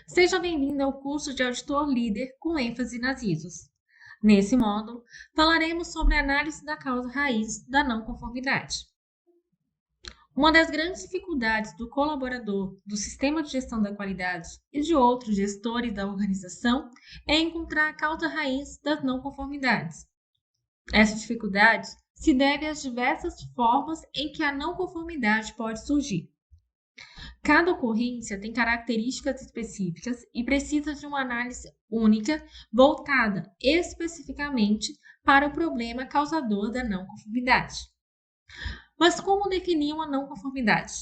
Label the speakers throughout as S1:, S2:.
S1: Seja bem-vindo ao curso de Auditor Líder com ênfase nas ISOs. Nesse módulo, falaremos sobre a análise da causa raiz da não conformidade. Uma das grandes dificuldades do colaborador do sistema de gestão da qualidade e de outros gestores da organização é encontrar a causa raiz das não conformidades. Essa dificuldade se deve às diversas formas em que a não conformidade pode surgir. Cada ocorrência tem características específicas e precisa de uma análise única, voltada especificamente para o problema causador da não conformidade. Mas como definir uma não conformidade?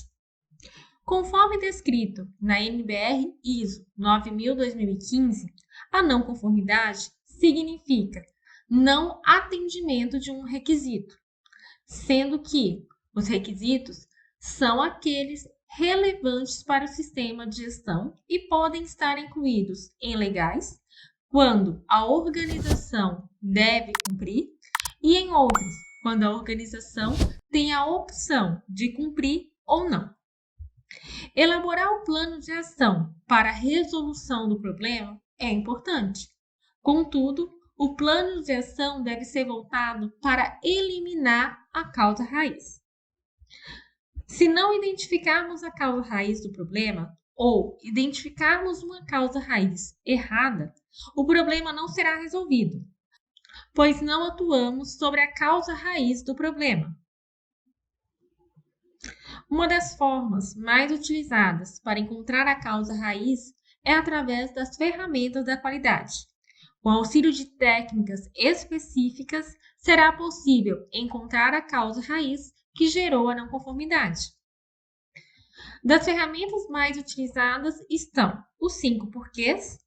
S1: Conforme descrito na NBR ISO 9000-2015, a não conformidade significa não atendimento de um requisito, sendo que os requisitos são aqueles relevantes para o sistema de gestão e podem estar incluídos em legais, quando a organização deve cumprir, e em outros, quando a organização tem a opção de cumprir ou não. Elaborar o plano de ação para a resolução do problema é importante. Contudo, o plano de ação deve ser voltado para eliminar a causa raiz. Se não identificarmos a causa raiz do problema ou identificarmos uma causa raiz errada, o problema não será resolvido, pois não atuamos sobre a causa raiz do problema. Uma das formas mais utilizadas para encontrar a causa raiz é através das ferramentas da qualidade. Com auxílio de técnicas específicas, será possível encontrar a causa raiz que gerou a não conformidade. Das ferramentas mais utilizadas estão os 5 porquês,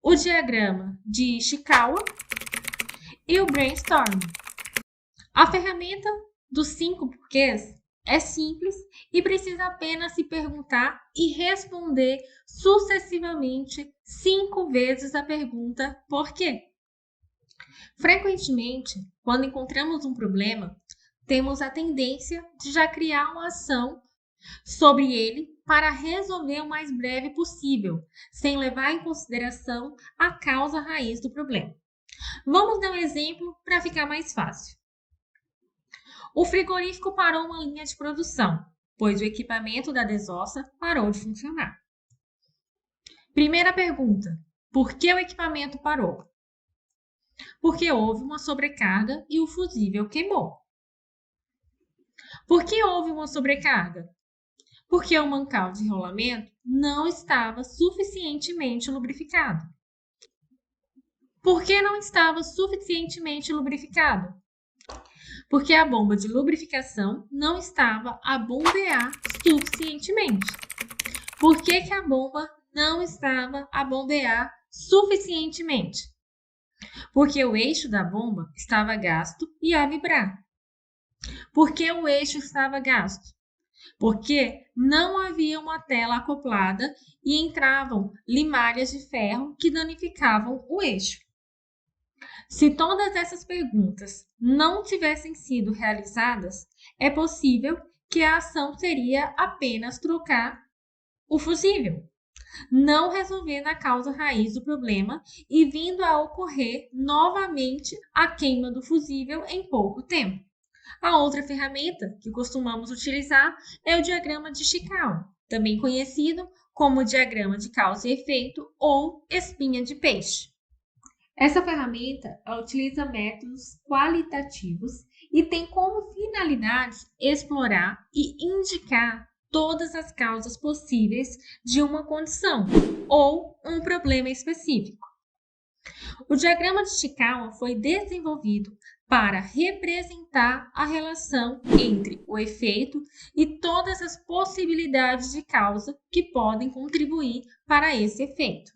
S1: o diagrama de Ishikawa e o brainstorm. A ferramenta dos 5 porquês é simples e precisa apenas se perguntar e responder sucessivamente 5 vezes a pergunta por quê. Frequentemente, quando encontramos um problema, temos a tendência de já criar uma ação sobre ele para resolver o mais breve possível, sem levar em consideração a causa raiz do problema. Vamos dar um exemplo para ficar mais fácil. O frigorífico parou uma linha de produção, pois o equipamento da desossa parou de funcionar. Primeira pergunta: por que o equipamento parou? Porque houve uma sobrecarga e o fusível queimou. Por que houve uma sobrecarga? Porque o mancal de rolamento não estava suficientemente lubrificado. Por que não estava suficientemente lubrificado? Porque a bomba de lubrificação não estava a bombear suficientemente. Por que a bomba não estava a bombear suficientemente? Porque o eixo da bomba estava gasto e a vibrar. Por que o eixo estava gasto? Porque não havia uma tela acoplada e entravam limalhas de ferro que danificavam o eixo. Se todas essas perguntas não tivessem sido realizadas, é possível que a ação seria apenas trocar o fusível, não resolvendo a causa raiz do problema e vindo a ocorrer novamente a queima do fusível em pouco tempo. A outra ferramenta que costumamos utilizar é o diagrama de Ishikawa, também conhecido como diagrama de causa e efeito ou espinha de peixe. Essa ferramenta utiliza métodos qualitativos e tem como finalidade explorar e indicar todas as causas possíveis de uma condição ou um problema específico. O diagrama de Ishikawa foi desenvolvido para representar a relação entre o efeito e todas as possibilidades de causa que podem contribuir para esse efeito.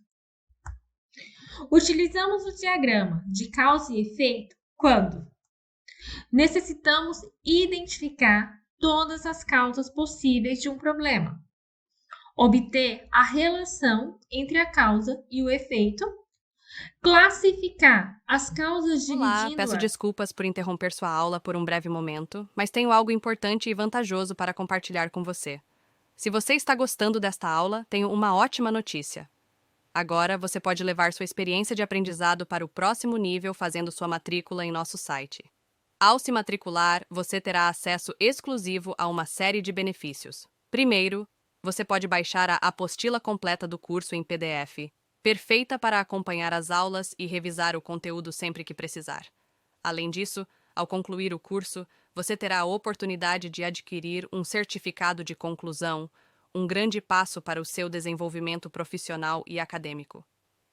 S1: Utilizamos o diagrama de causa e efeito quando necessitamos identificar todas as causas possíveis de um problema, obter a relação entre a causa e o efeito, classificar as causas
S2: Olá, peço
S1: dividindo-as.
S2: desculpas por interromper sua aula por um breve momento, mas tenho algo importante e vantajoso para compartilhar com você. Se você está gostando desta aula, tenho uma ótima notícia. Agora, você pode levar sua experiência de aprendizado para o próximo nível fazendo sua matrícula em nosso site. Ao se matricular, você terá acesso exclusivo a uma série de benefícios. Primeiro, você pode baixar a apostila completa do curso em PDF, perfeita para acompanhar as aulas e revisar o conteúdo sempre que precisar. Além disso, ao concluir o curso, você terá a oportunidade de adquirir um certificado de conclusão, um grande passo para o seu desenvolvimento profissional e acadêmico.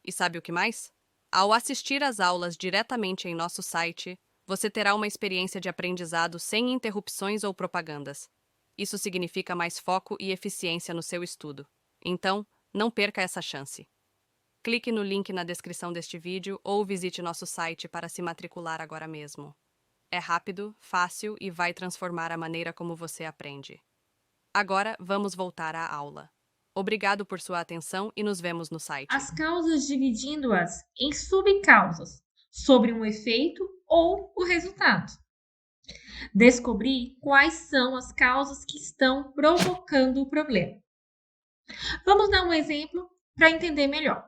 S2: E sabe o que mais? Ao assistir às aulas diretamente em nosso site, você terá uma experiência de aprendizado sem interrupções ou propagandas. Isso significa mais foco e eficiência no seu estudo. Então, não perca essa chance. Clique no link na descrição deste vídeo ou visite nosso site para se matricular agora mesmo. É rápido, fácil e vai transformar a maneira como você aprende. Agora, vamos voltar à aula. Obrigado por sua atenção e nos vemos no site.
S1: As causas dividindo-as em subcausas sobre um efeito ou o resultado. Descobrir quais são as causas que estão provocando o problema. Vamos dar um exemplo para entender melhor.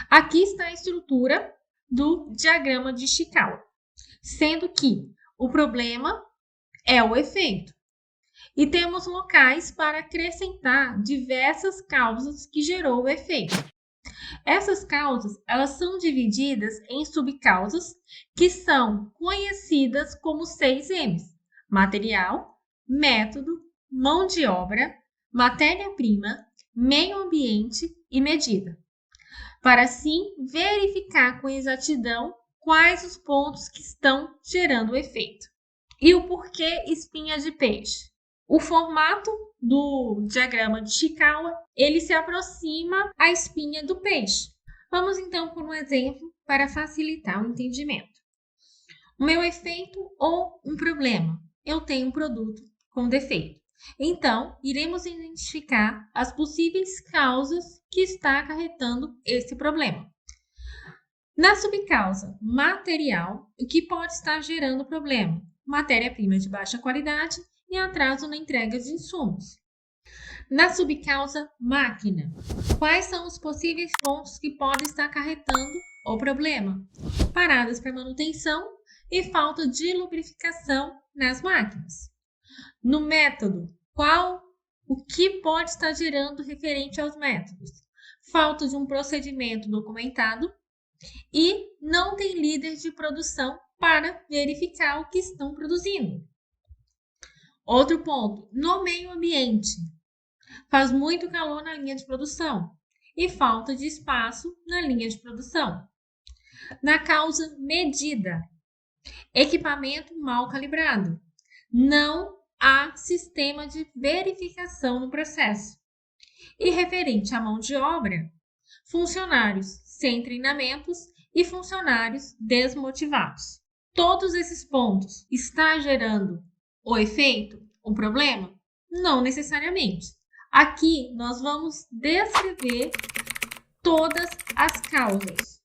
S1: Aqui está a estrutura do diagrama de Ishikawa, sendo que o problema é o efeito. E temos locais para acrescentar diversas causas que gerou o efeito. Essas causas, elas são divididas em subcausas que são conhecidas como 6 M's: material, método, mão de obra, matéria-prima, meio ambiente e medida. Para assim verificar com exatidão quais os pontos que estão gerando o efeito. E o porquê espinha de peixe? O formato do diagrama de Ishikawa, ele se aproxima à espinha do peixe. Vamos então por um exemplo para facilitar o entendimento. O meu efeito ou um problema. Eu tenho um produto com defeito. Então, iremos identificar as possíveis causas que está acarretando esse problema. Na subcausa material, o que pode estar gerando o problema? Matéria-prima de baixa qualidade e atraso na entrega de insumos. Na subcausa máquina, quais são os possíveis pontos que podem estar acarretando o problema? Paradas para manutenção e falta de lubrificação nas máquinas. No método, o que pode estar gerando referente aos métodos? Falta de um procedimento documentado e não tem líder de produção para verificar o que estão produzindo. Outro ponto, no meio ambiente, faz muito calor na linha de produção e falta de espaço na linha de produção. Na causa medida, equipamento mal calibrado, não há sistema de verificação no processo. E referente à mão de obra, funcionários sem treinamentos e funcionários desmotivados. Todos esses pontos estão gerando o efeito, o problema? Não necessariamente. Aqui nós vamos descrever todas as causas.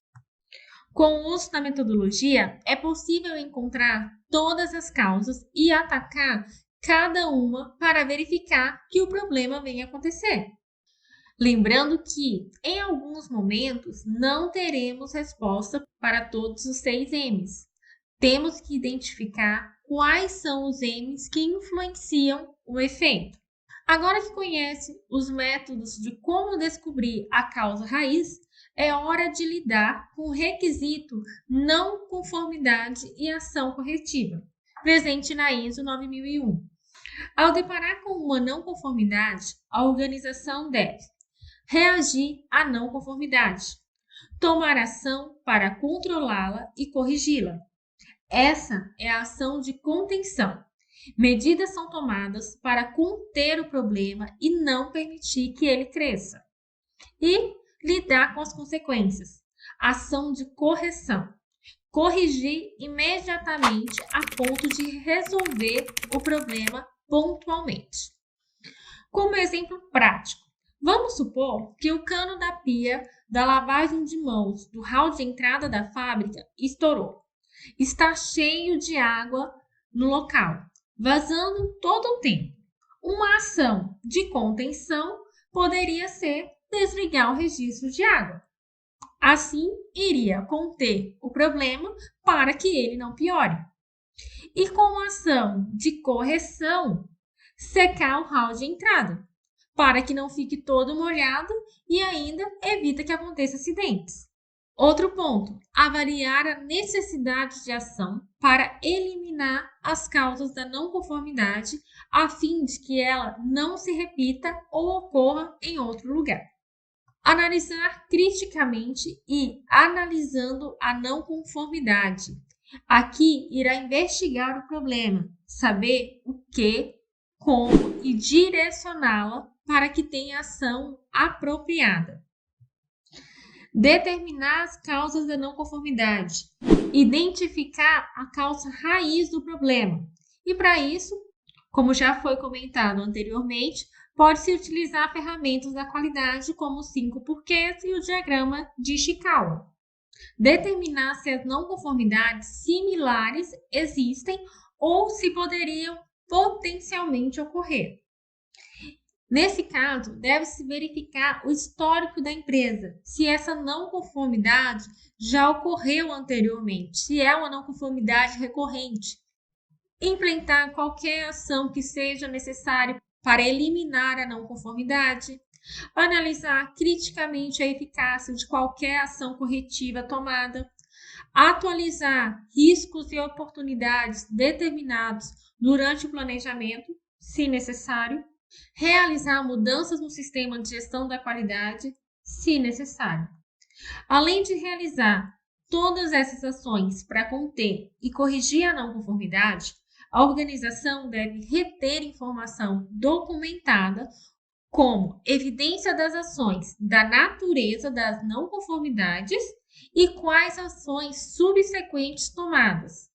S1: Com o uso da metodologia, é possível encontrar todas as causas e atacar cada uma para verificar que o problema vem acontecer. Lembrando que, em alguns momentos, não teremos resposta para todos os 6 M's. Temos que identificar quais são os M's que influenciam o efeito. Agora que conhece os métodos de como descobrir a causa raiz, é hora de lidar com o requisito não conformidade e ação corretiva, presente na ISO 9001. Ao deparar com uma não conformidade, a organização deve reagir à não conformidade, tomar ação para controlá-la e corrigi-la. Essa é a ação de contenção. Medidas são tomadas para conter o problema e não permitir que ele cresça. E lidar com as consequências. Ação de correção. Corrigir imediatamente a ponto de resolver o problema pontualmente. Como exemplo prático, vamos supor que o cano da pia da lavagem de mãos do hall de entrada da fábrica estourou. Está cheio de água no local, vazando todo o tempo. Uma ação de contenção poderia ser desligar o registro de água. Assim, iria conter o problema para que ele não piore. E com ação de correção, secar o hall de entrada, para que não fique todo molhado e ainda evita que aconteça acidentes. Outro ponto, avaliar a necessidade de ação para eliminar as causas da não conformidade, a fim de que ela não se repita ou ocorra em outro lugar. Analisar criticamente e analisando a não conformidade. Aqui irá investigar o problema, saber o que, como e direcioná-la para que tenha ação apropriada. Determinar as causas da não conformidade. Identificar a causa raiz do problema. E para isso, como já foi comentado anteriormente, pode-se utilizar ferramentas da qualidade como os 5 porquês e o diagrama de Ishikawa. Determinar se as não conformidades similares existem ou se poderiam potencialmente ocorrer. Nesse caso, deve-se verificar o histórico da empresa, se essa não conformidade já ocorreu anteriormente, se é uma não conformidade recorrente. Implementar qualquer ação que seja necessária para eliminar a não conformidade. Analisar criticamente a eficácia de qualquer ação corretiva tomada. Atualizar riscos e oportunidades determinados durante o planejamento, se necessário. Realizar mudanças no sistema de gestão da qualidade, se necessário. Além de realizar todas essas ações para conter e corrigir a não conformidade, a organização deve reter informação documentada como evidência das ações da natureza das não conformidades e quais ações subsequentes tomadas,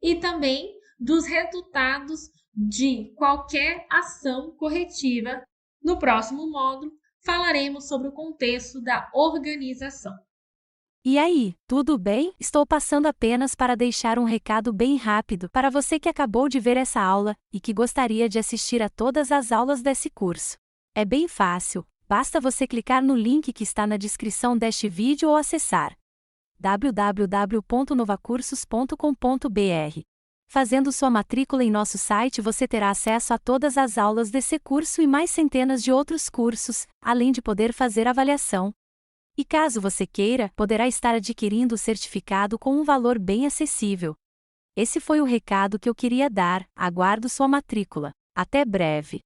S1: e também dos resultados de qualquer ação corretiva. No próximo módulo, falaremos sobre o contexto da organização.
S3: E aí, tudo bem? Estou passando apenas para deixar um recado bem rápido para você que acabou de ver essa aula e que gostaria de assistir a todas as aulas desse curso. É bem fácil, basta você clicar no link que está na descrição deste vídeo ou acessar www.novacursos.com.br. Fazendo sua matrícula em nosso site, você terá acesso a todas as aulas desse curso e mais centenas de outros cursos, além de poder fazer avaliação. E caso você queira, poderá estar adquirindo o certificado com um valor bem acessível. Esse foi o recado que eu queria dar, aguardo sua matrícula. Até breve!